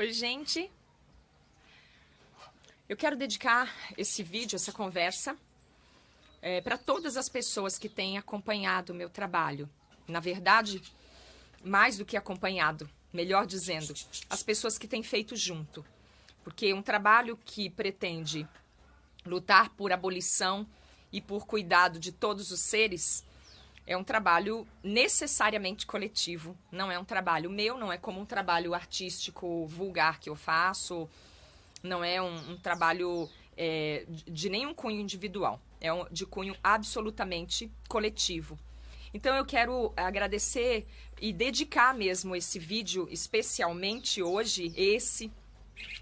Oi, gente. Eu quero dedicar esse vídeo, essa conversa, para todas as pessoas que têm acompanhado o meu trabalho. Na verdade, mais do que acompanhado, melhor dizendo, as pessoas que têm feito junto. Porque um trabalho que pretende lutar por abolição e por cuidado de todos os seres é um trabalho necessariamente coletivo. Não é um trabalho meu, não é como um trabalho artístico vulgar que eu faço, não é um trabalho de nenhum cunho individual, é de cunho absolutamente coletivo. Então eu quero agradecer e dedicar mesmo esse vídeo, especialmente hoje,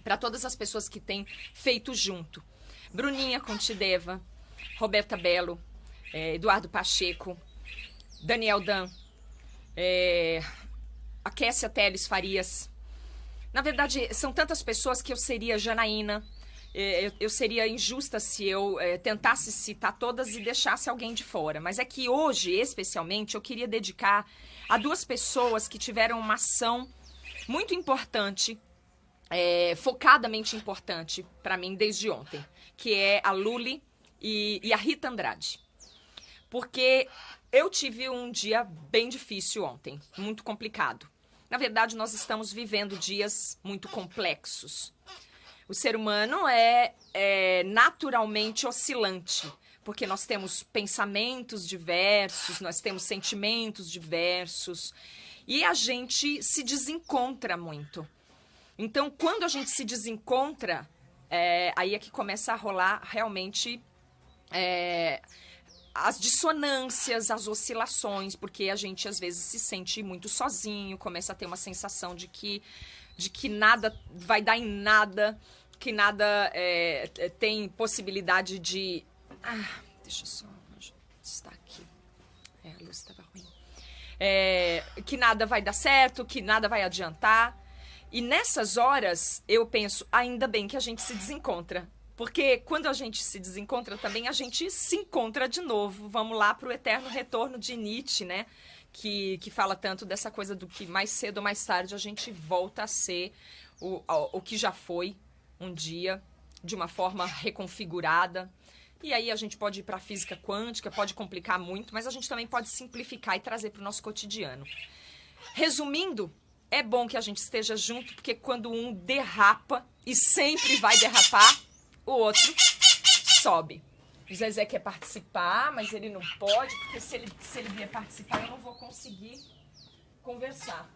para todas as pessoas que têm feito junto. Bruninha Contideva, Roberta Bello, Eduardo Pacheco, Daniel Dan, a Kessia Teles Farias. Na verdade, são tantas pessoas que eu seria Janaína. Eu seria injusta se eu tentasse citar todas e deixasse alguém de fora. Mas é que hoje, especialmente, eu queria dedicar a duas pessoas que tiveram uma ação muito importante, focadamente importante para mim desde ontem, que é a Luli e a Rita Andrade. Porque eu tive um dia bem difícil ontem, muito complicado. Na verdade, nós estamos vivendo dias muito complexos. O ser humano é naturalmente oscilante, porque nós temos pensamentos diversos, nós temos sentimentos diversos, e a gente se desencontra muito. Então, quando a gente se desencontra, aí é que começa a rolar realmente as dissonâncias, as oscilações, porque a gente às vezes se sente muito sozinho, começa a ter uma sensação de que nada vai dar em nada, que nada tem possibilidade de... deixa eu só ajustar aqui. A luz estava ruim. Que nada vai dar certo, que nada vai adiantar. E nessas horas eu penso, ainda bem que a gente se desencontra. Porque quando a gente se desencontra também, a gente se encontra de novo. Vamos lá para o eterno retorno de Nietzsche, né? Que fala tanto dessa coisa do que mais cedo ou mais tarde a gente volta a ser o que já foi um dia, de uma forma reconfigurada. E aí a gente pode ir para a física quântica, pode complicar muito, mas a gente também pode simplificar e trazer para o nosso cotidiano. Resumindo, é bom que a gente esteja junto, porque quando um derrapa, e sempre vai derrapar, o outro sobe. O Zezé quer participar, mas ele não pode, porque se ele vier participar, eu não vou conseguir conversar.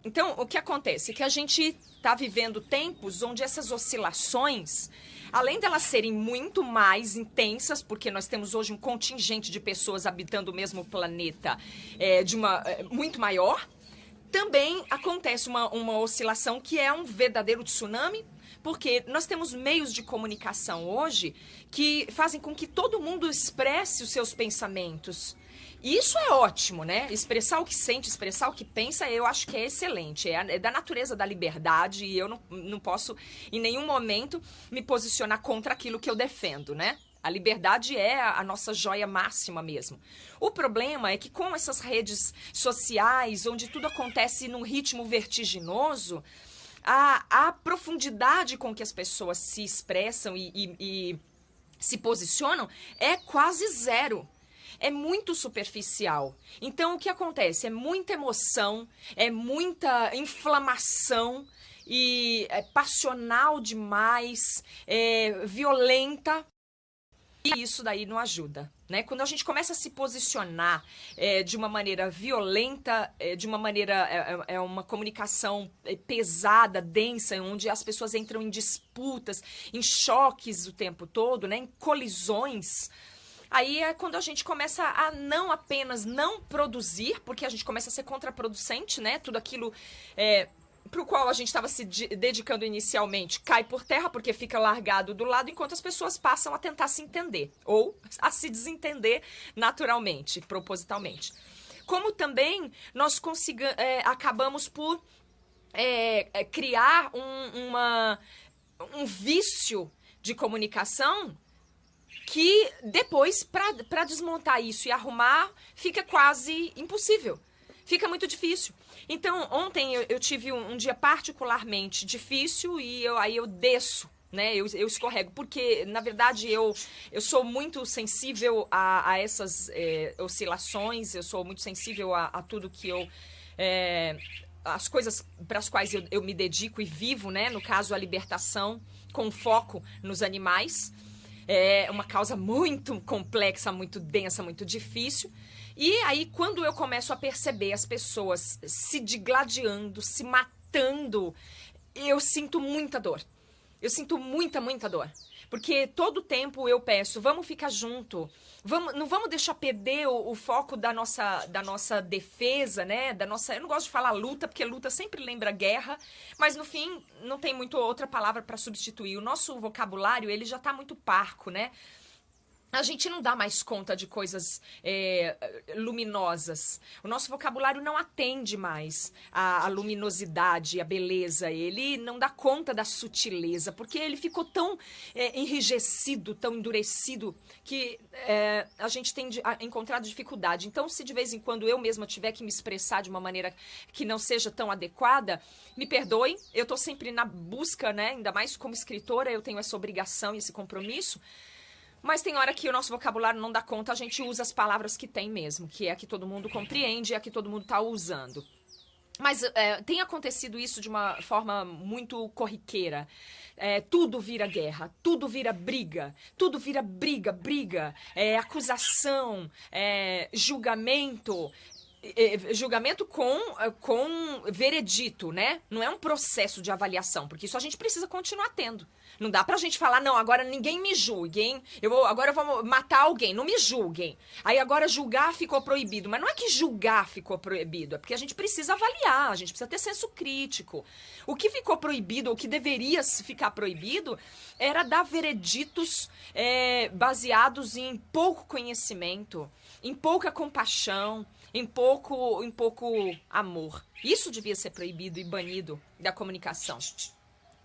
Então, o que acontece? É que a gente está vivendo tempos onde essas oscilações, além delas serem muito mais intensas, porque nós temos hoje um contingente de pessoas habitando o mesmo planeta muito maior, também acontece uma oscilação que é um verdadeiro tsunami, porque nós temos meios de comunicação hoje que fazem com que todo mundo expresse os seus pensamentos. E isso é ótimo, né? Expressar o que sente, expressar o que pensa, eu acho que é excelente. É da natureza da liberdade e eu não posso, em nenhum momento, me posicionar contra aquilo que eu defendo, né? A liberdade é a nossa joia máxima mesmo. O problema é que com essas redes sociais, onde tudo acontece num ritmo vertiginoso, a profundidade com que as pessoas se expressam e se posicionam é quase zero. É muito superficial. Então, o que acontece? É muita emoção, é muita inflamação, e é passional demais, violenta. E isso daí não ajuda, né? Quando a gente começa a se posicionar de uma maneira violenta, de uma maneira, uma comunicação pesada, densa, onde as pessoas entram em disputas, em choques o tempo todo, né? Em colisões. Aí é quando a gente começa a não apenas não produzir, porque a gente começa a ser contraproducente, né? Tudo aquilo para o qual a gente estava se dedicando inicialmente cai por terra porque fica largado do lado, enquanto as pessoas passam a tentar se entender ou a se desentender naturalmente, propositalmente. Como também nós acabamos por criar um vício de comunicação que depois, para desmontar isso e arrumar, fica quase impossível. fica muito difícil. Então, ontem eu tive um dia particularmente difícil e aí eu desço, né? Eu escorrego, porque, na verdade, eu sou muito sensível a essas oscilações, eu sou muito sensível a tudo que eu... as coisas para as quais eu me dedico e vivo, né? No caso, a libertação, com foco nos animais. É uma causa muito complexa, muito densa, muito difícil. E aí, quando eu começo a perceber as pessoas se digladiando, se matando, eu sinto muita dor. Eu sinto muita, muita dor. Porque todo tempo eu peço, vamos ficar junto. Não vamos deixar perder o foco da nossa defesa, né? Eu não gosto de falar luta, porque luta sempre lembra guerra, mas no fim não tem muito outra palavra para substituir. O nosso vocabulário, ele já está muito parco, né? A gente não dá mais conta de coisas luminosas. O nosso vocabulário não atende mais à luminosidade, à beleza. Ele não dá conta da sutileza, porque ele ficou tão enrijecido, tão endurecido, que a gente tem encontrado dificuldade. Então, se de vez em quando eu mesma tiver que me expressar de uma maneira que não seja tão adequada, me perdoem. Eu estou sempre na busca, né? Ainda mais como escritora, eu tenho essa obrigação e esse compromisso. Mas tem hora que o nosso vocabulário não dá conta, a gente usa as palavras que tem mesmo, que é a que todo mundo compreende e a que todo mundo está usando. Mas tem acontecido isso de uma forma muito corriqueira. Tudo vira guerra, tudo vira briga, briga, acusação, julgamento. Julgamento com veredito, né? Não é um processo de avaliação, porque isso a gente precisa continuar tendo. Não dá pra gente falar, não, agora ninguém me julgue, hein? Agora eu vou matar alguém, não me julguem. Aí agora julgar ficou proibido. Mas não é que julgar ficou proibido, é porque a gente precisa avaliar, a gente precisa ter senso crítico. O que ficou proibido, ou o que deveria ficar proibido, era dar vereditos baseados em pouco conhecimento, em pouca compaixão, em pouco amor. Isso devia ser proibido e banido da comunicação.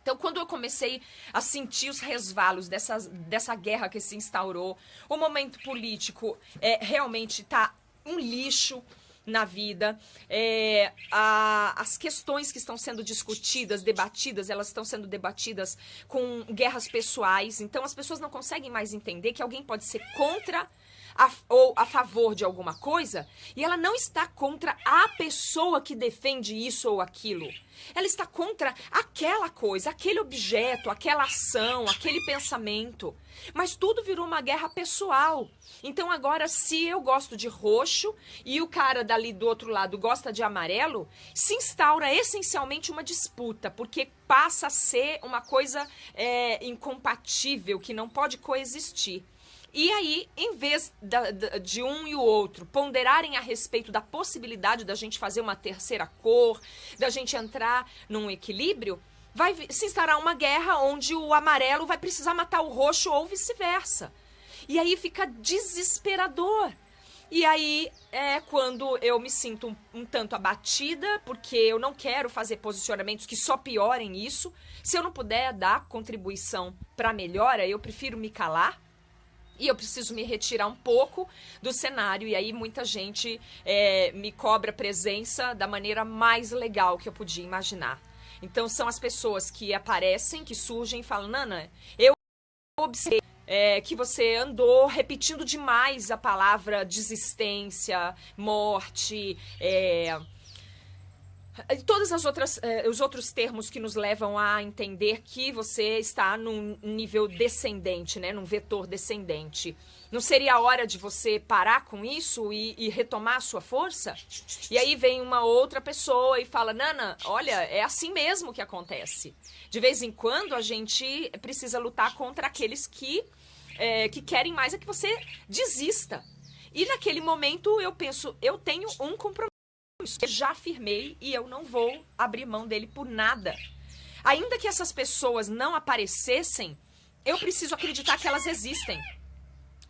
Então, quando eu comecei a sentir os resvalos dessa guerra que se instaurou, o momento político realmente está um lixo na vida, as questões que estão sendo discutidas, debatidas, elas estão sendo debatidas com guerras pessoais. Então, as pessoas não conseguem mais entender que alguém pode ser contra ou a favor de alguma coisa, e ela não está contra a pessoa que defende isso ou aquilo. Ela está contra aquela coisa, aquele objeto, aquela ação, aquele pensamento. Mas tudo virou uma guerra pessoal. Então agora, se eu gosto de roxo e o cara dali do outro lado gosta de amarelo, se instaura essencialmente uma disputa, porque passa a ser uma coisa incompatível, que não pode coexistir. E aí, em vez de um e o outro ponderarem a respeito da possibilidade da gente fazer uma terceira cor, da gente entrar num equilíbrio, vai se instaurar uma guerra onde o amarelo vai precisar matar o roxo ou vice-versa. E aí fica desesperador. E aí é quando eu me sinto um tanto abatida, porque eu não quero fazer posicionamentos que só piorem isso. Se eu não puder dar contribuição para melhora, eu prefiro me calar. E eu preciso me retirar um pouco do cenário. E aí muita gente me cobra presença da maneira mais legal que eu podia imaginar. Então são as pessoas que aparecem, que surgem e falam: Nana, eu observei que você andou repetindo demais a palavra desistência, morte, e todas as outras, os outros termos que nos levam a entender que você está num nível descendente, né? Num vetor descendente. Não seria a hora de você parar com isso e retomar a sua força? E aí vem uma outra pessoa e fala: Nana, olha, é assim mesmo que acontece. De vez em quando a gente precisa lutar contra aqueles que querem mais que você desista. E naquele momento eu penso, eu tenho um compromisso. Eu já afirmei e eu não vou abrir mão dele por nada. Ainda que essas pessoas não aparecessem, eu preciso acreditar que elas existem.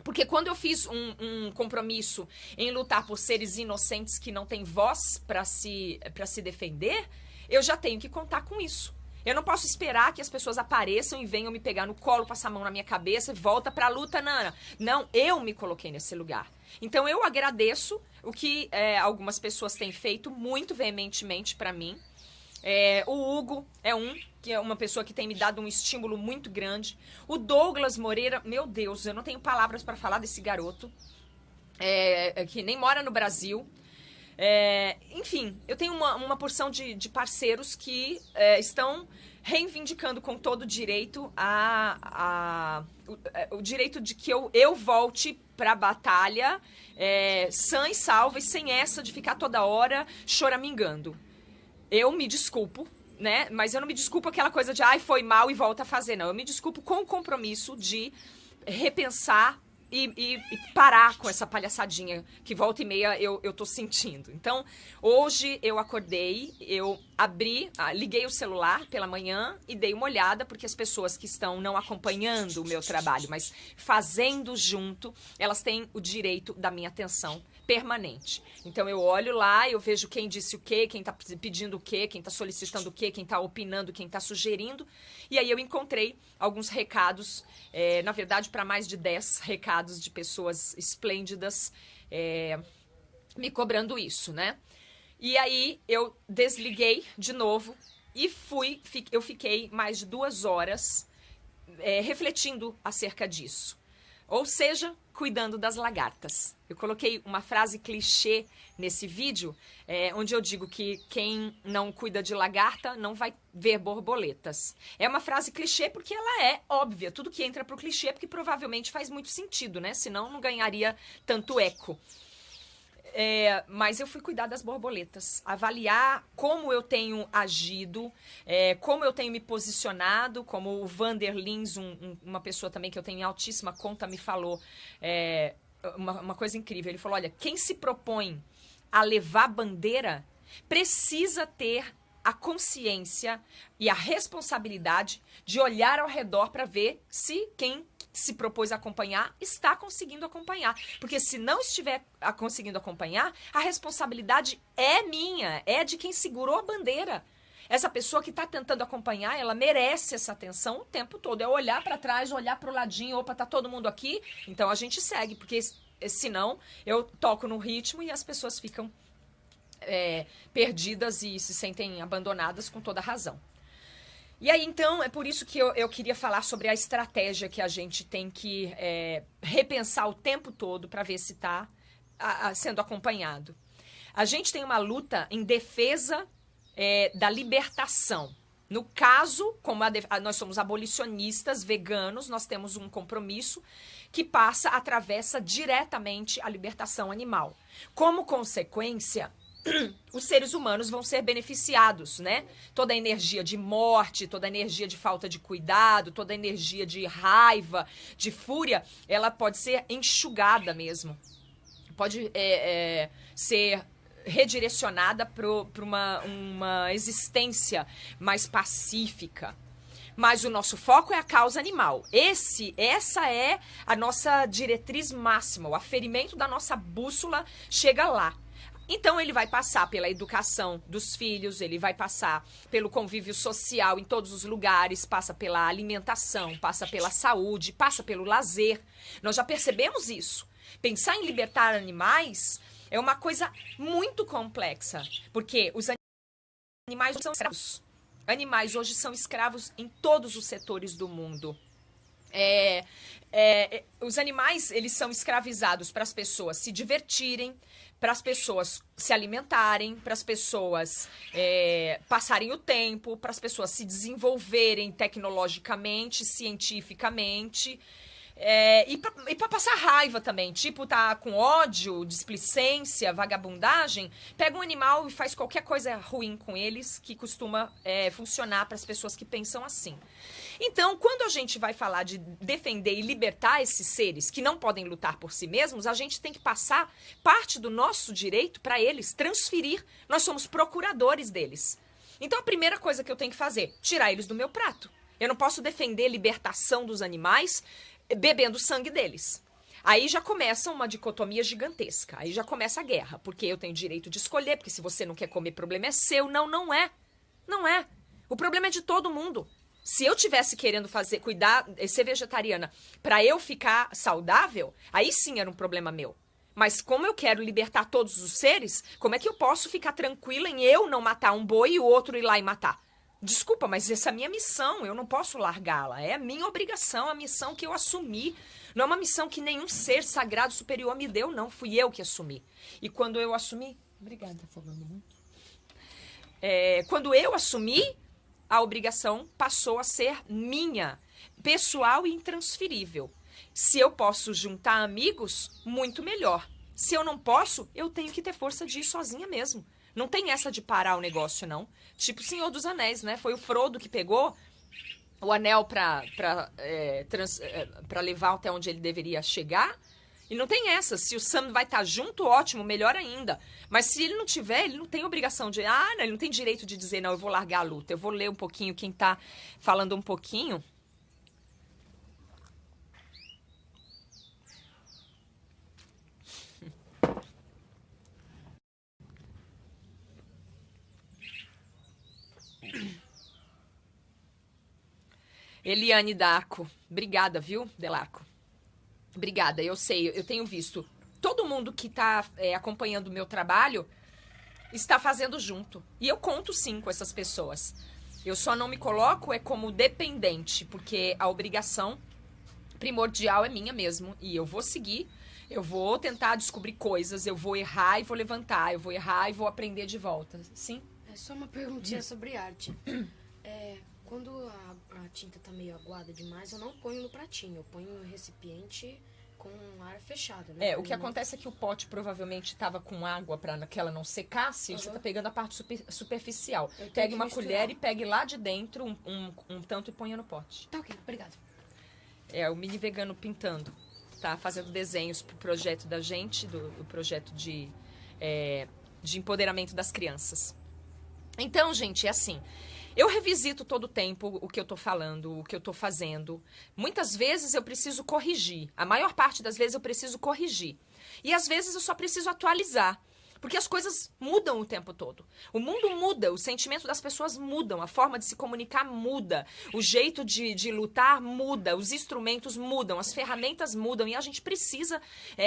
Porque quando eu fiz um compromisso em lutar por seres inocentes que não têm voz para se defender, eu já tenho que contar com isso. Eu não posso esperar que as pessoas apareçam e venham me pegar no colo, passar a mão na minha cabeça e volta pra luta, Nana. Não, eu me coloquei nesse lugar. Então eu agradeço o que algumas pessoas têm feito muito veementemente para mim. O Hugo que é uma pessoa que tem me dado um estímulo muito grande. O Douglas Moreira, meu Deus, eu não tenho palavras para falar desse garoto, que nem mora no Brasil. Enfim, eu tenho uma porção de parceiros que estão reivindicando com todo o direito o direito de que eu volte para a batalha sã e salva e sem essa de ficar toda hora choramingando. Eu me desculpo, né? Mas eu não me desculpo aquela coisa de foi mal e volta a fazer, não. Eu me desculpo com o compromisso de repensar e parar com essa palhaçadinha que volta e meia eu tô sentindo. Então, hoje eu acordei, eu liguei o celular pela manhã e dei uma olhada, porque as pessoas que estão não acompanhando o meu trabalho, mas fazendo junto, elas têm o direito da minha atenção permanente. Então eu olho lá, eu vejo quem disse o quê, quem tá pedindo o quê, quem tá solicitando o quê, quem tá opinando, quem tá sugerindo. E aí eu encontrei alguns recados, na verdade para mais de 10 recados de pessoas esplêndidas me cobrando isso, né? E aí eu desliguei de novo e eu fiquei mais de 2 horas refletindo acerca disso. Ou seja, cuidando das lagartas. Eu coloquei uma frase clichê nesse vídeo, onde eu digo que quem não cuida de lagarta não vai ver borboletas. É uma frase clichê porque ela é óbvia. Tudo que entra pro clichê é porque provavelmente faz muito sentido, né? Senão não ganharia tanto eco. Mas eu fui cuidar das borboletas, avaliar como eu tenho agido, como eu tenho me posicionado, como o Vander Lins, uma pessoa também que eu tenho em altíssima conta, me falou uma coisa incrível. Ele falou, olha, quem se propõe a levar bandeira precisa ter a consciência e a responsabilidade de olhar ao redor para ver se quem se propôs a acompanhar está conseguindo acompanhar. Porque se não estiver conseguindo acompanhar, a responsabilidade é minha, é de quem segurou a bandeira. Essa pessoa que está tentando acompanhar, ela merece essa atenção o tempo todo. É olhar para trás, olhar para o ladinho, opa, tá todo mundo aqui, então a gente segue, porque senão eu toco no ritmo e as pessoas ficam perdidas e se sentem abandonadas com toda razão. E aí, então, é por isso que eu queria falar sobre a estratégia que a gente tem que repensar o tempo todo para ver se está sendo acompanhado. A gente tem uma luta em defesa da libertação. No caso, como nós somos abolicionistas, veganos, nós temos um compromisso que atravessa diretamente a libertação animal. Como consequência, os seres humanos vão ser beneficiados, né? Toda a energia de morte, toda a energia de falta de cuidado, toda a energia de raiva, de fúria, ela pode ser enxugada mesmo. Pode ser redirecionada para uma existência mais pacífica. Mas o nosso foco é a causa animal. Essa é a nossa diretriz máxima. O aferimento da nossa bússola chega lá. Então, ele vai passar pela educação dos filhos, ele vai passar pelo convívio social em todos os lugares, passa pela alimentação, passa pela saúde, passa pelo lazer. Nós já percebemos isso. Pensar em libertar animais é uma coisa muito complexa, porque os animais são escravos. Animais hoje são escravos em todos os setores do mundo. Os animais, eles são escravizados para as pessoas se divertirem, para as pessoas se alimentarem, para as pessoas passarem o tempo, para as pessoas se desenvolverem tecnologicamente, cientificamente, e para passar raiva também, tipo, tá com ódio, displicência, vagabundagem, pega um animal e faz qualquer coisa ruim com eles, que costuma funcionar para as pessoas que pensam assim. Então, quando a gente vai falar de defender e libertar esses seres que não podem lutar por si mesmos, a gente tem que passar parte do nosso direito para eles, transferir. Nós somos procuradores deles. Então, a primeira coisa que eu tenho que fazer, tirar eles do meu prato. Eu não posso defender a libertação dos animais bebendo o sangue deles. Aí já começa uma dicotomia gigantesca. Aí já começa a guerra, porque eu tenho direito de escolher, porque se você não quer comer, o problema é seu. Não, não é. Não é. O problema é de todo mundo. Se eu tivesse querendo cuidar, ser vegetariana, para eu ficar saudável, aí sim era um problema meu. Mas como eu quero libertar todos os seres, como é que eu posso ficar tranquila em eu não matar um boi e o outro ir lá e matar? Desculpa, mas essa é a minha missão, eu não posso largá-la. É a minha obrigação, a missão que eu assumi. Não é uma missão que nenhum ser sagrado superior me deu, não. Fui eu que assumi. E quando eu assumi... Obrigada, tá falando muito. Quando eu assumi, a obrigação passou a ser minha, pessoal e intransferível. Se eu posso juntar amigos, muito melhor. Se eu não posso, eu tenho que ter força de ir sozinha mesmo. Não tem essa de parar o negócio, não. Tipo o Senhor dos Anéis, né? Foi o Frodo que pegou o anel pra levar até onde ele deveria chegar. E não tem essa. Se o Sam vai estar junto, ótimo, melhor ainda. Mas se ele não tiver, ele não tem obrigação de... ele não tem direito de dizer, não, eu vou largar a luta. Eu vou ler um pouquinho quem tá falando um pouquinho. Eliane Darco. Obrigada, viu, Delarco? Obrigada, eu sei, eu tenho visto. Todo mundo que está acompanhando o meu trabalho está fazendo junto. E eu conto sim com essas pessoas. Eu só não me coloco como dependente, porque a obrigação primordial é minha mesmo. E eu vou seguir, eu vou tentar descobrir coisas, eu vou errar e vou levantar, eu vou errar e vou aprender de volta. Sim? É só uma perguntinha sobre arte. Quando a tinta tá meio aguada demais, eu não ponho no pratinho, eu ponho no recipiente com ar fechado, né? O que acontece é que o pote provavelmente estava com água para que ela não secasse, você tá pegando a parte superficial. Pegue uma colher e pegue lá de dentro um tanto e ponha no pote. Tá ok, obrigado. O mini vegano pintando, tá fazendo desenhos pro projeto da gente, do projeto de empoderamento das crianças. Então, gente, é assim... Eu revisito todo o tempo o que eu tô falando, o que eu tô fazendo. Muitas vezes eu preciso corrigir. A maior parte das vezes eu preciso corrigir. E às vezes eu só preciso atualizar. Porque as coisas mudam o tempo todo. O mundo muda, o sentimento das pessoas mudam, a forma de se comunicar muda, o jeito de lutar muda, os instrumentos mudam, as ferramentas mudam e a gente precisa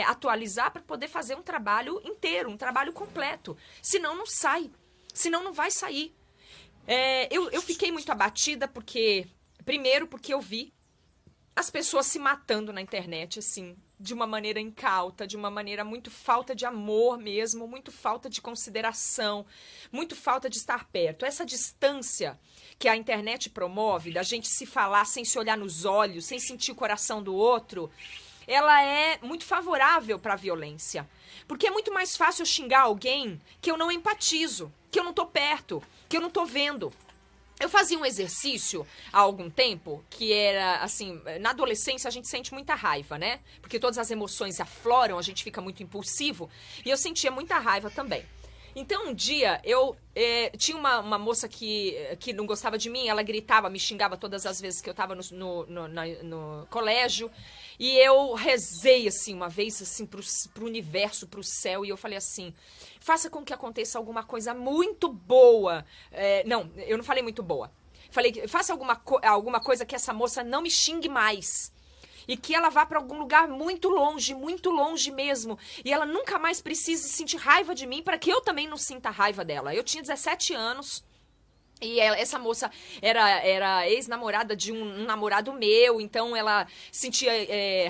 atualizar para poder fazer um trabalho inteiro, um trabalho completo. Senão não sai, senão não vai sair. Eu fiquei muito abatida porque... Primeiro, porque eu vi as pessoas se matando na internet, assim, de uma maneira incauta, de uma maneira muito falta de amor mesmo, muito falta de consideração, muito falta de estar perto. Essa distância que a internet promove, da gente se falar sem se olhar nos olhos, sem sentir o coração do outro, ela é muito favorável para a violência. Porque é muito mais fácil eu xingar alguém que eu não empatizo, que eu não tô perto, que eu não tô vendo. Eu fazia um exercício há algum tempo que era, assim, na adolescência a gente sente muita raiva, né? Porque todas as emoções afloram, a gente fica muito impulsivo. E eu sentia muita raiva também. Então, um dia, eu tinha uma moça que não gostava de mim, ela gritava, me xingava todas as vezes que eu tava no colégio. E eu rezei, assim, uma vez, assim, pro universo, pro céu, e eu falei assim, faça com que aconteça alguma coisa muito boa. Não, eu não falei muito boa. Falei, faça alguma coisa que essa moça não me xingue mais. E que ela vá para algum lugar muito longe mesmo. E ela nunca mais precise sentir raiva de mim para que eu também não sinta raiva dela. Eu tinha 17 anos. E essa moça era ex-namorada de um namorado meu, então ela sentia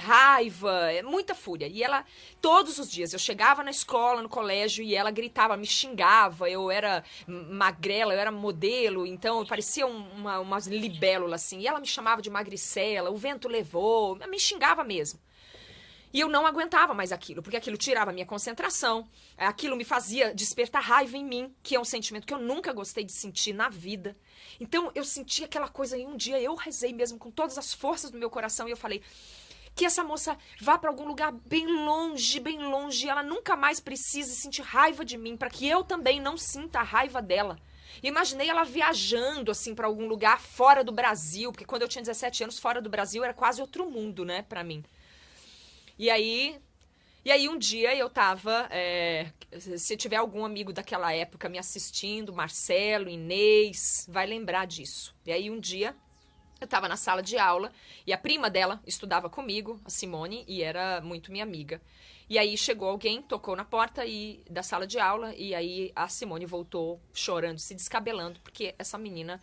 raiva, muita fúria. E ela, todos os dias, eu chegava na escola, no colégio, e ela gritava, me xingava, eu era magrela, eu era modelo, então eu parecia uma libélula, assim. E ela me chamava de magricela, o vento levou, me xingava mesmo. E eu não aguentava mais aquilo, porque aquilo tirava a minha concentração, aquilo me fazia despertar raiva em mim, que é um sentimento que eu nunca gostei de sentir na vida. Então eu senti aquela coisa e um dia eu rezei mesmo com todas as forças do meu coração e eu falei que essa moça vá para algum lugar bem longe, e ela nunca mais precise sentir raiva de mim, para que eu também não sinta a raiva dela. E imaginei ela viajando, assim, para algum lugar fora do Brasil, porque quando eu tinha 17 anos, fora do Brasil era quase outro mundo, né, para mim. E aí um dia eu tava, se tiver algum amigo daquela época me assistindo, Marcelo, Inês, vai lembrar disso. E aí um dia eu tava na sala de aula e a prima dela estudava comigo, a Simone, e era muito minha amiga. E aí chegou alguém, tocou na porta da sala de aula, e aí a Simone voltou chorando, se descabelando, porque essa menina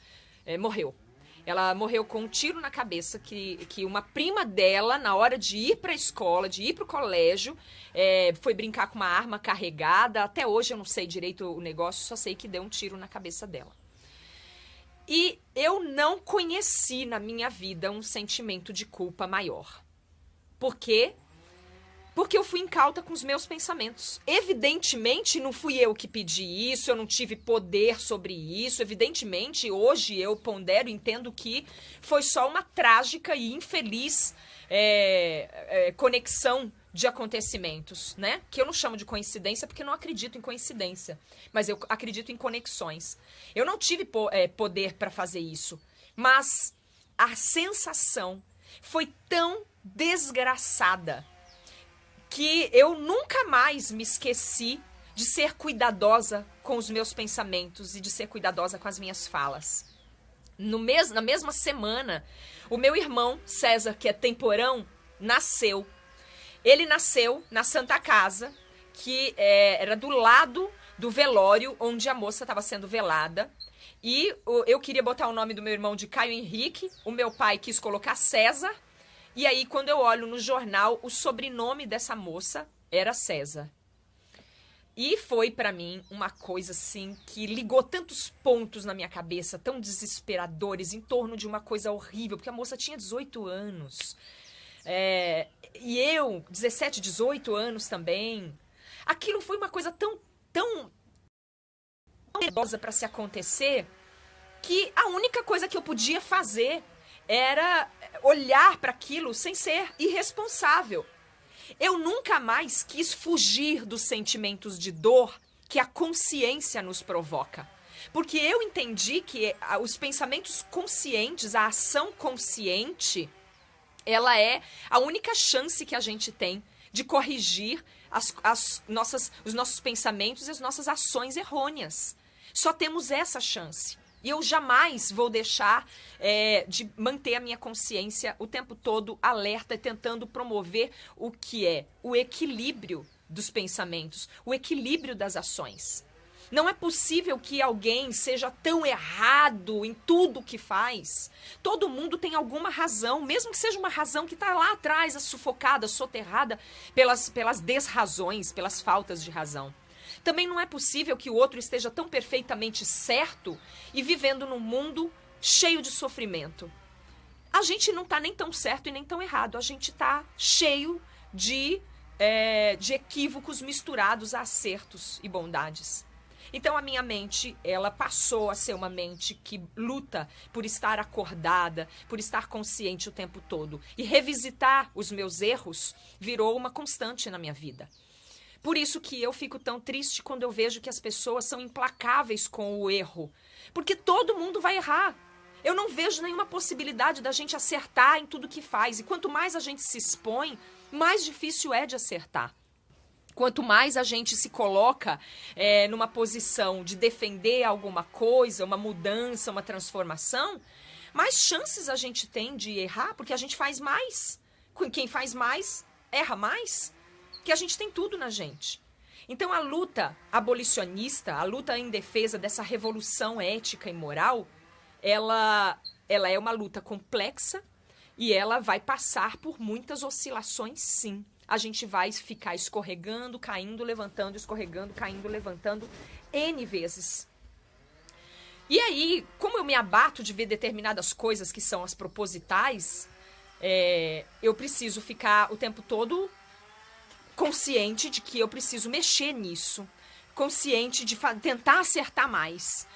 morreu. Ela morreu com um tiro na cabeça que uma prima dela, na hora de ir para a escola, de ir para o colégio, foi brincar com uma arma carregada. Até hoje eu não sei direito o negócio, só sei que deu um tiro na cabeça dela. E eu não conheci na minha vida um sentimento de culpa maior. Por quê? Porque eu fui incauta com os meus pensamentos. Evidentemente, não fui eu que pedi isso, eu não tive poder sobre isso. Evidentemente, hoje eu pondero e entendo que foi só uma trágica e infeliz conexão de acontecimentos, né? Que eu não chamo de coincidência porque eu não acredito em coincidência, mas eu acredito em conexões. Eu não tive poder para fazer isso, mas a sensação foi tão desgraçada que eu nunca mais me esqueci de ser cuidadosa com os meus pensamentos e de ser cuidadosa com as minhas falas. Na mesma semana, o meu irmão, César, que é temporão, nasceu. Ele nasceu na Santa Casa, que era do lado do velório onde a moça estava sendo velada. E eu queria botar o nome do meu irmão de Caio Henrique, o meu pai quis colocar César. E aí, quando eu olho no jornal, o sobrenome dessa moça era César. E foi pra mim uma coisa assim que ligou tantos pontos na minha cabeça, tão desesperadores, em torno de uma coisa horrível, porque a moça tinha 18 anos. E eu, 17, 18 anos também. Aquilo foi uma coisa tão perigosa pra se acontecer, que a única coisa que eu podia fazer era olhar para aquilo sem ser irresponsável. Eu nunca mais quis fugir dos sentimentos de dor que a consciência nos provoca. Porque eu entendi que os pensamentos conscientes, a ação consciente, ela é a única chance que a gente tem de corrigir os nossos pensamentos e as nossas ações errôneas. Só temos essa chance. E eu jamais vou deixar de manter a minha consciência o tempo todo alerta e tentando promover o que é o equilíbrio dos pensamentos, o equilíbrio das ações. Não é possível que alguém seja tão errado em tudo que faz. Todo mundo tem alguma razão, mesmo que seja uma razão que está lá atrás, sufocada, soterrada pelas desrazões, pelas faltas de razão. Também não é possível que o outro esteja tão perfeitamente certo e vivendo num mundo cheio de sofrimento. A gente não está nem tão certo e nem tão errado. A gente está cheio de equívocos misturados a acertos e bondades. Então a minha mente, ela passou a ser uma mente que luta por estar acordada, por estar consciente o tempo todo. E revisitar os meus erros virou uma constante na minha vida. Por isso que eu fico tão triste quando eu vejo que as pessoas são implacáveis com o erro. Porque todo mundo vai errar. Eu não vejo nenhuma possibilidade da gente acertar em tudo que faz. E quanto mais a gente se expõe, mais difícil é de acertar. Quanto mais a gente se coloca numa posição de defender alguma coisa, uma mudança, uma transformação, mais chances a gente tem de errar, porque a gente faz mais. Quem faz mais, erra mais. Que a gente tem tudo na gente. Então a luta abolicionista, a luta em defesa dessa revolução ética e moral, ela é uma luta complexa e ela vai passar por muitas oscilações, sim. A gente vai ficar escorregando, caindo, levantando, escorregando, caindo, levantando N vezes. E aí, como eu me abato de ver determinadas coisas que são as propositais, eu preciso ficar o tempo todo consciente de que eu preciso mexer nisso, consciente de tentar acertar mais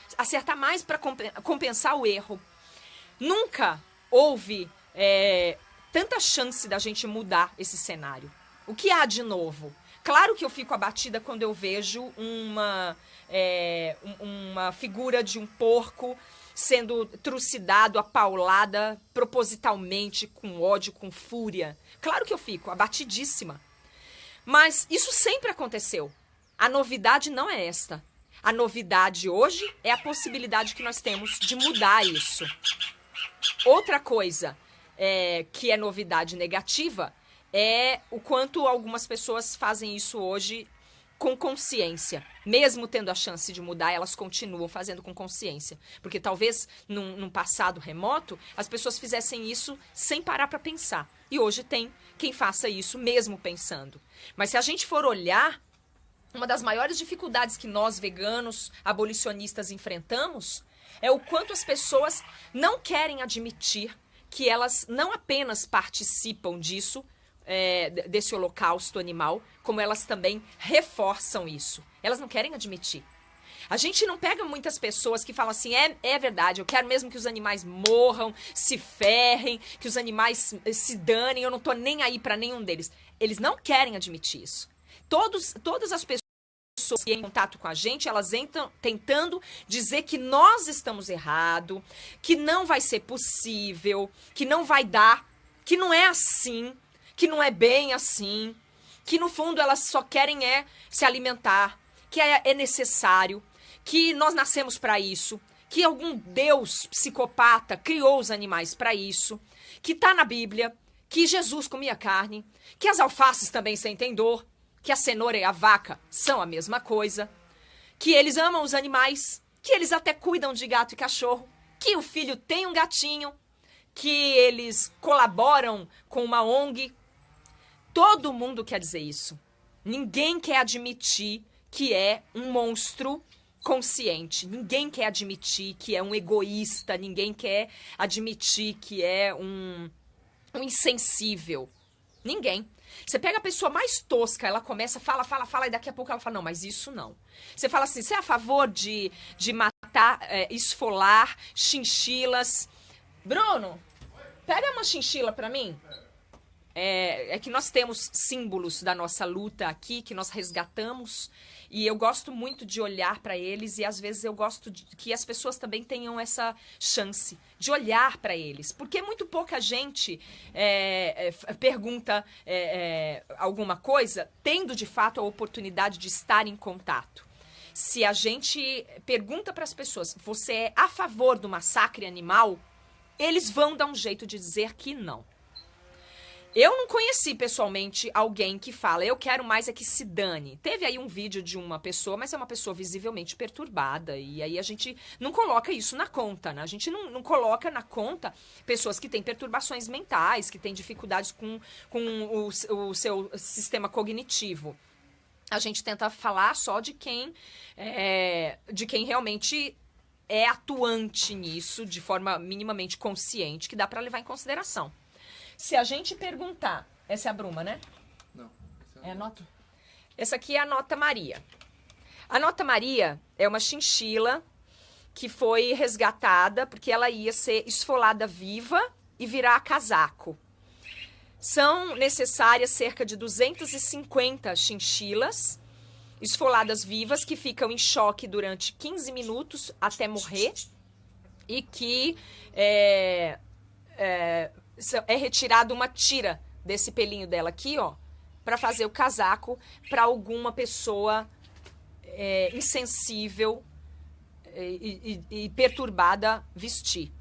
para compensar o erro. Nunca houve tanta chance da gente mudar esse cenário. O que há de novo? Claro que eu fico abatida quando eu vejo uma figura de um porco sendo trucidado, apaulada, propositalmente, com ódio, com fúria. Claro que eu fico abatidíssima. Mas isso sempre aconteceu. A novidade não é esta. A novidade hoje é a possibilidade que nós temos de mudar isso. Outra coisa que é novidade negativa é o quanto algumas pessoas fazem isso hoje com consciência. Mesmo tendo a chance de mudar, elas continuam fazendo com consciência. Porque talvez, num passado remoto, as pessoas fizessem isso sem parar para pensar. E hoje tem quem faça isso mesmo pensando. Mas se a gente for olhar, uma das maiores dificuldades que nós, veganos, abolicionistas, enfrentamos é o quanto as pessoas não querem admitir que elas não apenas participam disso, desse holocausto animal, como elas também reforçam isso. Elas não querem admitir. A gente não pega muitas pessoas que falam assim, é verdade, eu quero mesmo que os animais morram, se ferrem, que os animais se danem, eu não tô nem aí para nenhum deles. Eles não querem admitir isso. Todas as pessoas que em contato com a gente, elas entram tentando dizer que nós estamos errados, que não vai ser possível, que não vai dar, que não é assim, que não é bem assim, que no fundo elas só querem se alimentar, que é necessário, que nós nascemos para isso, que algum Deus psicopata criou os animais para isso, que tá na Bíblia, que Jesus comia carne, que as alfaces também sentem dor, que a cenoura e a vaca são a mesma coisa, que eles amam os animais, que eles até cuidam de gato e cachorro, que o filho tem um gatinho, que eles colaboram com uma ONG. Todo mundo quer dizer isso. Ninguém quer admitir que é um monstro consciente. Ninguém quer admitir que é um egoísta. Ninguém quer admitir que é um insensível. Ninguém. Você pega a pessoa mais tosca, ela começa, fala, e daqui a pouco ela fala, não, mas isso não. Você fala assim, você é a favor de matar, esfolar chinchilas? Bruno, pega uma chinchila pra mim. É que nós temos símbolos da nossa luta aqui, que nós resgatamos, e eu gosto muito de olhar para eles, e às vezes eu gosto que as pessoas também tenham essa chance de olhar para eles, porque muito pouca gente pergunta alguma coisa, tendo de fato a oportunidade de estar em contato. Se a gente pergunta para as pessoas, você é a favor do massacre animal? Eles vão dar um jeito de dizer que não. Eu não conheci pessoalmente alguém que fala, eu quero mais é que se dane. Teve aí um vídeo de uma pessoa, mas é uma pessoa visivelmente perturbada. E aí a gente não coloca isso na conta, né? A gente não coloca na conta pessoas que têm perturbações mentais, que têm dificuldades com o seu sistema cognitivo. A gente tenta falar só de quem realmente é atuante nisso, de forma minimamente consciente, que dá para levar em consideração. Se a gente perguntar... Essa é a Bruma, né? Não. É a Nota? Essa aqui é a Nota Maria. A Nota Maria é uma chinchila que foi resgatada porque ela ia ser esfolada viva e virar casaco. São necessárias cerca de 250 chinchilas esfoladas vivas que ficam em choque durante 15 minutos até morrer e que é retirada uma tira desse pelinho dela aqui, ó, para fazer o casaco para alguma pessoa insensível e perturbada vestir.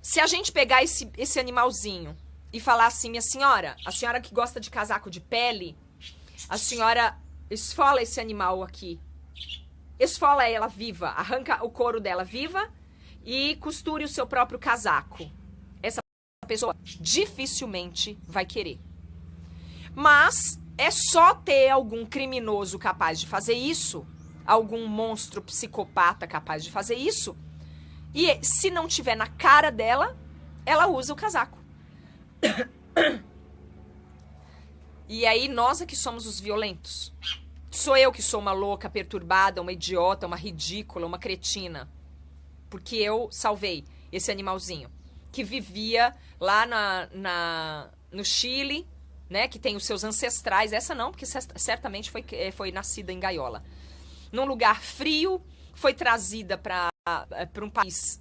Se a gente pegar esse animalzinho e falar assim, minha senhora, a senhora que gosta de casaco de pele, a senhora esfola esse animal aqui, esfola ela viva, arranca o couro dela viva e costure o seu próprio casaco. Essa pessoa dificilmente vai querer. Mas é só ter algum criminoso capaz de fazer isso, algum monstro psicopata capaz de fazer isso, e se não tiver na cara dela, ela usa o casaco. E aí nós é que somos os violentos. Sou eu que sou uma louca, perturbada, uma idiota, uma ridícula, uma cretina. Porque eu salvei esse animalzinho que vivia lá no Chile, né? Que tem os seus ancestrais. Essa não, porque certamente foi nascida em gaiola. Num lugar frio, foi trazida para um país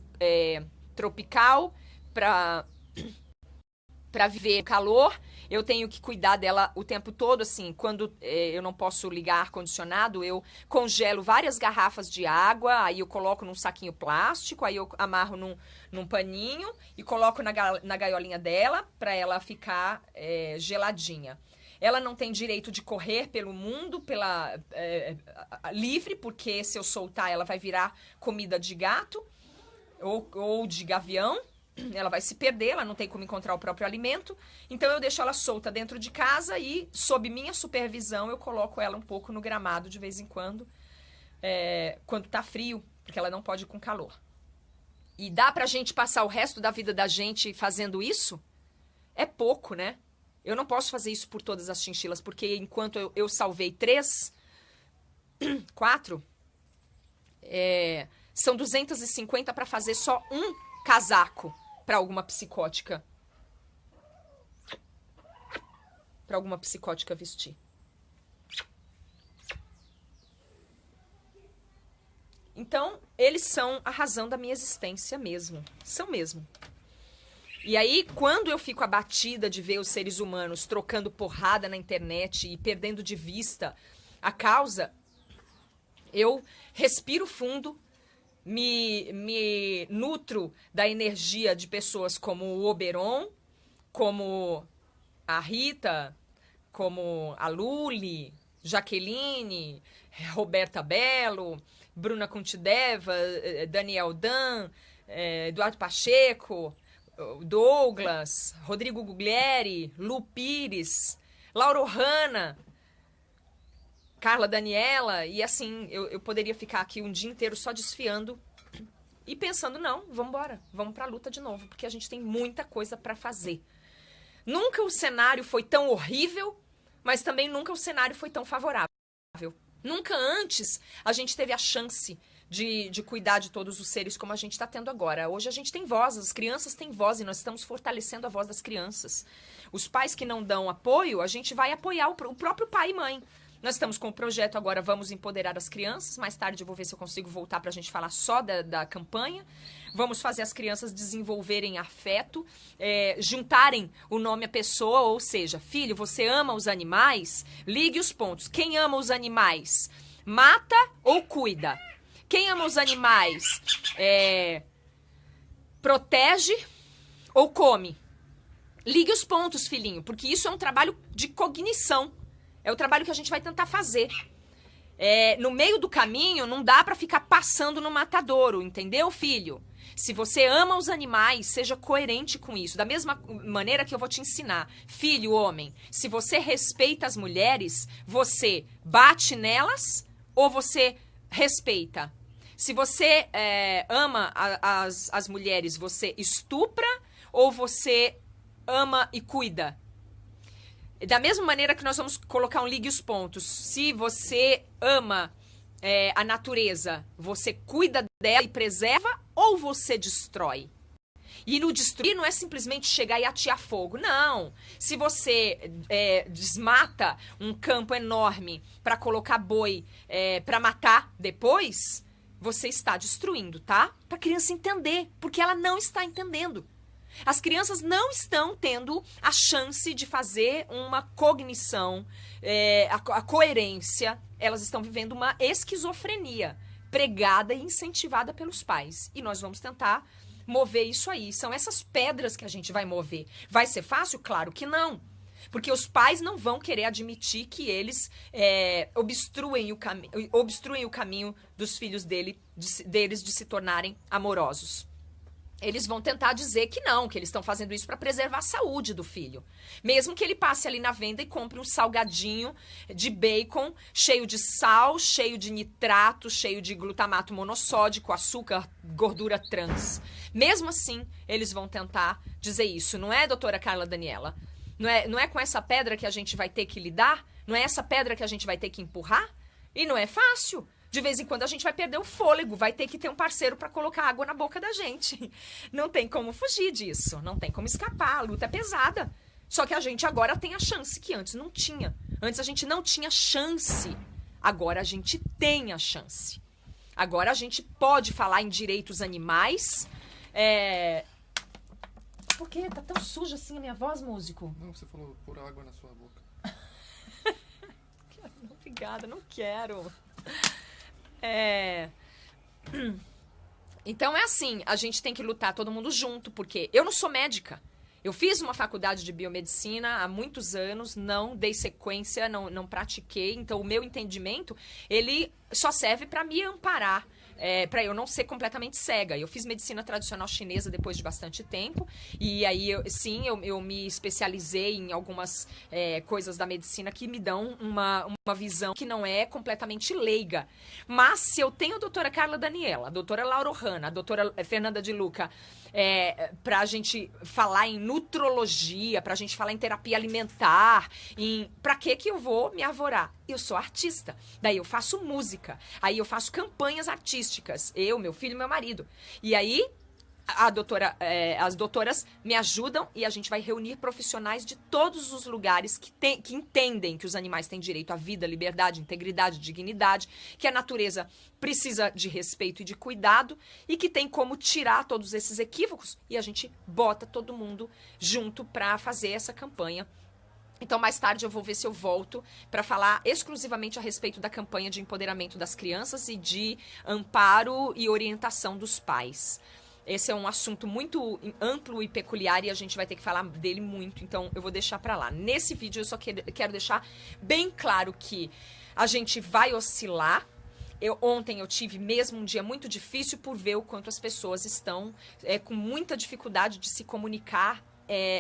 tropical para para viver calor. Eu tenho que cuidar dela o tempo todo, assim, quando eu não posso ligar ar-condicionado, eu congelo várias garrafas de água, aí eu coloco num saquinho plástico, aí eu amarro num paninho e coloco na gaiolinha dela para ela ficar geladinha. Ela não tem direito de correr pelo mundo livre, porque se eu soltar ela vai virar comida de gato ou de gavião. Ela vai se perder, ela não tem como encontrar o próprio alimento. Então eu deixo ela solta dentro de casa e, sob minha supervisão, eu coloco ela um pouco no gramado de vez em quando tá frio, porque ela não pode ir com calor. E dá pra gente passar o resto da vida da gente fazendo isso? É pouco, né? Eu não posso fazer isso por todas as chinchilas, porque enquanto eu salvei 4, são 250 para fazer só um casaco para alguma psicótica. Para alguma psicótica vestir. Então, eles são a razão da minha existência mesmo. São mesmo. E aí, quando eu fico abatida de ver os seres humanos trocando porrada na internet e perdendo de vista a causa, eu respiro fundo, me nutro da energia de pessoas como o Oberon, como a Rita, como a Luli, Jaqueline, Roberta Bello, Bruna Kuntideva, Daniel Dan, Eduardo Pacheco, Douglas, Rodrigo Guglieri, Lu Pires, Laura Ohana, Carla Daniela, e assim, eu poderia ficar aqui um dia inteiro só desfiando e pensando, não, vamos embora, vamos pra luta de novo, porque a gente tem muita coisa pra fazer. Nunca o cenário foi tão horrível, mas também nunca o cenário foi tão favorável. Nunca antes a gente teve a chance de cuidar de todos os seres como a gente está tendo agora. Hoje a gente tem voz, as crianças têm voz e nós estamos fortalecendo a voz das crianças. Os pais que não dão apoio, a gente vai apoiar o próprio pai e mãe. Nós estamos com o projeto agora Vamos Empoderar as Crianças. Mais tarde eu vou ver se eu consigo voltar para a gente falar só da campanha. Vamos fazer as crianças desenvolverem afeto, juntarem o nome à pessoa, ou seja, filho, você ama os animais? Ligue os pontos. Quem ama os animais? Mata ou cuida? Quem ama os animais? Protege ou come? Ligue os pontos, filhinho, porque isso é um trabalho de cognição. É o trabalho que a gente vai tentar fazer. No meio do caminho, não dá pra ficar passando no matadouro, entendeu, filho? Se você ama os animais, seja coerente com isso. Da mesma maneira que eu vou te ensinar. Filho, homem, se você respeita as mulheres, você bate nelas ou você respeita? Se você ama as mulheres, você estupra ou você ama e cuida? Da mesma maneira que nós vamos colocar um ligue os pontos. Se você ama a natureza, você cuida dela e preserva ou você destrói? E no destruir não é simplesmente chegar e atear fogo. Não. Se você desmata um campo enorme para colocar boi para matar depois, você está destruindo, tá? Para a criança entender, porque ela não está entendendo. As crianças não estão tendo a chance de fazer uma cognição, a coerência. Elas estão vivendo uma esquizofrenia pregada e incentivada pelos pais. E nós vamos tentar mover isso aí. São essas pedras que a gente vai mover. Vai ser fácil? Claro que não. Porque os pais não vão querer admitir que eles obstruem o caminho dos filhos deles de se tornarem amorosos. Eles vão tentar dizer que não, que eles estão fazendo isso para preservar a saúde do filho. Mesmo que ele passe ali na venda e compre um salgadinho de bacon cheio de sal, cheio de nitrato, cheio de glutamato monossódico, açúcar, gordura trans. Mesmo assim, eles vão tentar dizer isso. Não é, doutora Carla Daniela? Não é com essa pedra que a gente vai ter que lidar? Não é essa pedra que a gente vai ter que empurrar? E não é fácil. De vez em quando a gente vai perder o fôlego, vai ter que ter um parceiro para colocar água na boca da gente. Não tem como fugir disso, não tem como escapar, a luta é pesada. Só que a gente agora tem a chance que antes não tinha. Antes a gente não tinha chance, agora a gente tem a chance. Agora a gente pode falar em direitos animais. Por quê? Tá tão suja assim a minha voz, músico? Não, você falou pôr água na sua boca. Obrigada, não quero. Então é assim, a gente tem que lutar todo mundo junto, porque eu não sou médica. Eu fiz uma faculdade de biomedicina há muitos anos, não dei sequência, não pratiquei. Então o meu entendimento, ele só serve para me amparar. Para eu não ser completamente cega. Eu fiz medicina tradicional chinesa depois de bastante tempo, e aí eu me especializei em algumas coisas da medicina que me dão uma visão que não é completamente leiga. Mas se eu tenho a doutora Carla Daniela, a doutora Laura Ohana, a doutora Fernanda de Luca, pra gente falar em nutrologia, pra gente falar em terapia alimentar, pra que eu vou me arvorar? Eu sou artista, daí eu faço música, aí eu faço campanhas artísticas, eu, meu filho e meu marido. E aí as doutoras me ajudam e a gente vai reunir profissionais de todos os lugares que entendem que os animais têm direito à vida, liberdade, integridade, dignidade, que a natureza precisa de respeito e de cuidado e que tem como tirar todos esses equívocos, e a gente bota todo mundo junto para fazer essa campanha. Então, mais tarde eu vou ver se eu volto para falar exclusivamente a respeito da campanha de empoderamento das crianças e de amparo e orientação dos pais. Esse é um assunto muito amplo e peculiar e a gente vai ter que falar dele muito, então eu vou deixar para lá. Nesse vídeo eu só quero deixar bem claro que a gente vai oscilar. Ontem eu tive mesmo um dia muito difícil por ver o quanto as pessoas estão com muita dificuldade de se comunicar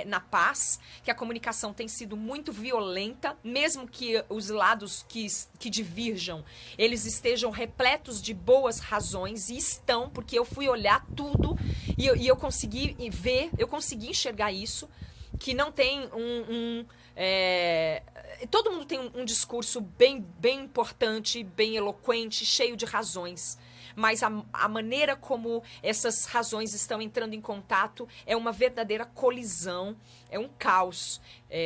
na paz, que a comunicação tem sido muito violenta, mesmo que os lados que divirjam, eles estejam repletos de boas razões, e estão, porque eu fui olhar tudo e eu consegui ver, eu consegui enxergar isso, que não tem todo mundo tem um discurso bem importante, bem eloquente, cheio de razões. Mas a maneira como essas razões estão entrando em contato é uma verdadeira colisão, é um caos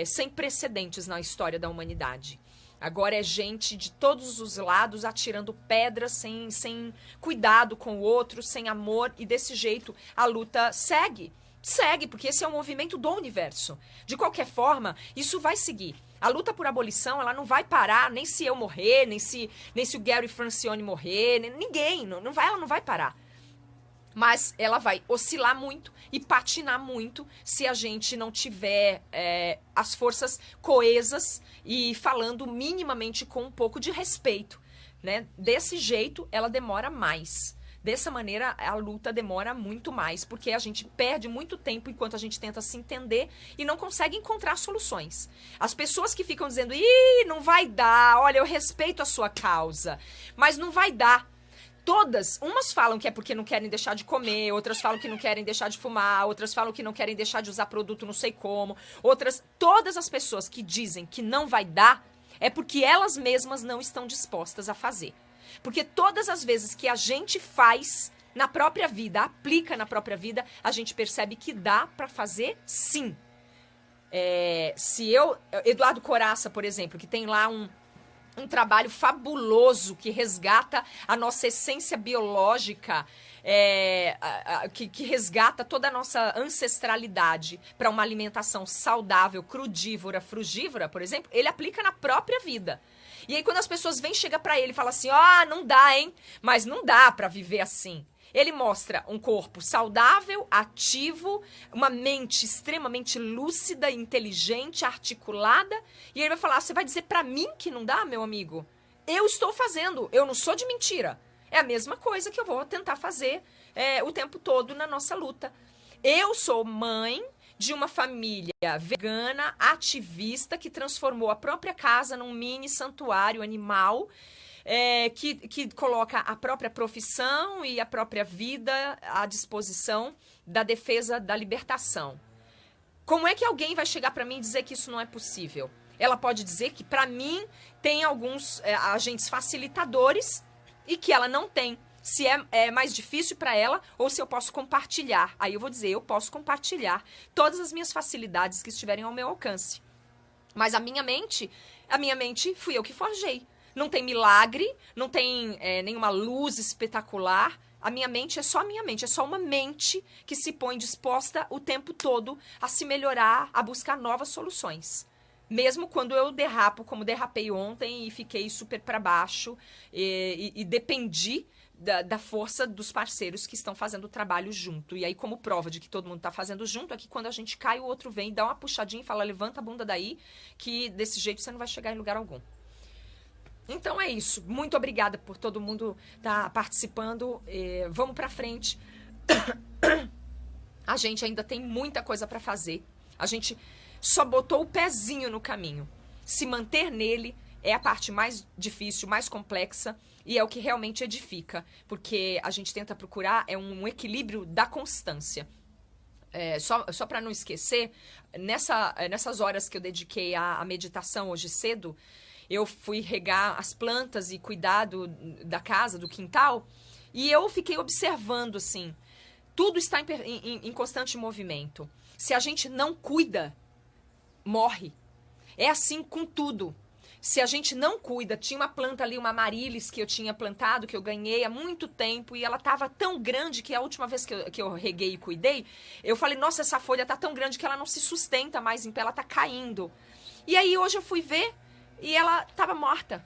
sem precedentes na história da humanidade. Agora é gente de todos os lados atirando pedras sem cuidado com o outro, sem amor, e desse jeito a luta segue. Segue, porque esse é o movimento do universo. De qualquer forma, isso vai seguir. A luta por abolição, ela não vai parar, nem se eu morrer, nem se o Gary Francione morrer, ninguém, ela não vai parar. Mas ela vai oscilar muito e patinar muito se a gente não tiver as forças coesas e falando minimamente com um pouco de respeito, né? Desse jeito, ela demora mais. Dessa maneira, a luta demora muito mais, porque a gente perde muito tempo enquanto a gente tenta se entender e não consegue encontrar soluções. As pessoas que ficam dizendo, não vai dar, olha, eu respeito a sua causa, mas não vai dar. Todas, umas falam que é porque não querem deixar de comer, outras falam que não querem deixar de fumar, outras falam que não querem deixar de usar produto não sei como, todas as pessoas que dizem que não vai dar, é porque elas mesmas não estão dispostas a fazer. Porque todas as vezes que a gente faz na própria vida, aplica na própria vida, a gente percebe que dá para fazer sim. Eduardo Coraça, por exemplo, que tem lá um trabalho fabuloso que resgata a nossa essência biológica, que resgata toda a nossa ancestralidade para uma alimentação saudável, crudívora, frugívora, por exemplo, ele aplica na própria vida. E aí quando as pessoas vêm, chega para ele e fala assim, não dá, hein? Mas não dá para viver assim. Ele mostra um corpo saudável, ativo, uma mente extremamente lúcida, inteligente, articulada. E ele vai falar, você vai dizer para mim que não dá, meu amigo? Eu estou fazendo, eu não sou de mentira. É a mesma coisa que eu vou tentar fazer o tempo todo na nossa luta. Eu sou mãe de uma família vegana, ativista, que transformou a própria casa num mini santuário animal, que coloca a própria profissão e a própria vida à disposição da defesa da libertação. Como é que alguém vai chegar para mim e dizer que isso não é possível? Ela pode dizer que, para mim, tem alguns agentes facilitadores e que ela não tem. Se é mais difícil para ela ou se eu posso compartilhar. Aí eu vou dizer, eu posso compartilhar todas as minhas facilidades que estiverem ao meu alcance. Mas a minha mente fui eu que forjei. Não tem milagre, não tem nenhuma luz espetacular. A minha mente é só a minha mente, é só uma mente que se põe disposta o tempo todo a se melhorar, a buscar novas soluções. Mesmo quando eu derrapo, como derrapei ontem e fiquei super para baixo e dependi da força dos parceiros que estão fazendo o trabalho junto. E aí, como prova de que todo mundo está fazendo junto, é que quando a gente cai, o outro vem, dá uma puxadinha e fala, levanta a bunda daí, que desse jeito você não vai chegar em lugar algum. Então é isso. Muito obrigada por todo mundo estar participando. Vamos para frente. A gente ainda tem muita coisa para fazer. A gente só botou o pezinho no caminho. Se manter nele é a parte mais difícil, mais complexa e é o que realmente edifica, porque a gente tenta procurar um equilíbrio da constância. Só para não esquecer, nessas horas que eu dediquei à meditação hoje cedo, eu fui regar as plantas e cuidar da casa, do quintal, e eu fiquei observando, assim, tudo está em constante movimento. Se a gente não cuida, morre. É assim com tudo. Se a gente não cuida, tinha uma planta ali, uma Amaryllis que eu tinha plantado, que eu ganhei há muito tempo, e ela estava tão grande que a última vez que eu reguei e cuidei, eu falei, nossa, essa folha tá tão grande que ela não se sustenta mais em pé, ela tá caindo. E aí hoje eu fui ver e ela estava morta.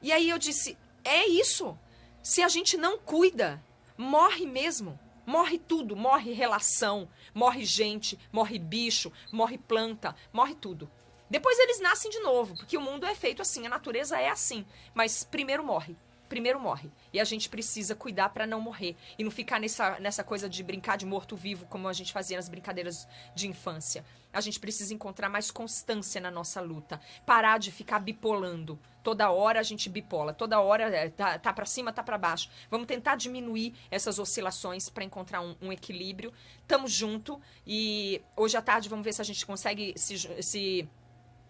E aí eu disse, é isso. Se a gente não cuida, morre mesmo. Morre tudo, morre relação, morre gente, morre bicho, morre planta, morre tudo. Depois eles nascem de novo, porque o mundo é feito assim, a natureza é assim. Mas primeiro morre. Primeiro morre. E a gente precisa cuidar para não morrer. E não ficar nessa coisa de brincar de morto-vivo, como a gente fazia nas brincadeiras de infância. A gente precisa encontrar mais constância na nossa luta. Parar de ficar bipolando. Toda hora a gente bipola. Toda hora tá para cima, tá para baixo. Vamos tentar diminuir essas oscilações para encontrar um equilíbrio. Tamo junto. E hoje à tarde vamos ver se a gente consegue se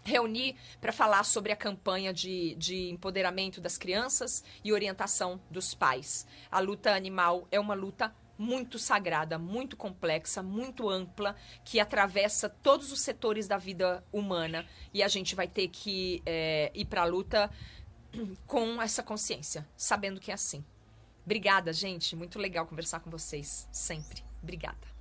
reunir para falar sobre a campanha de empoderamento das crianças e orientação dos pais. A luta animal é uma luta muito sagrada, muito complexa, muito ampla, que atravessa todos os setores da vida humana e a gente vai ter que ir para a luta com essa consciência, sabendo que é assim. Obrigada, gente. Muito legal conversar com vocês, sempre. Obrigada.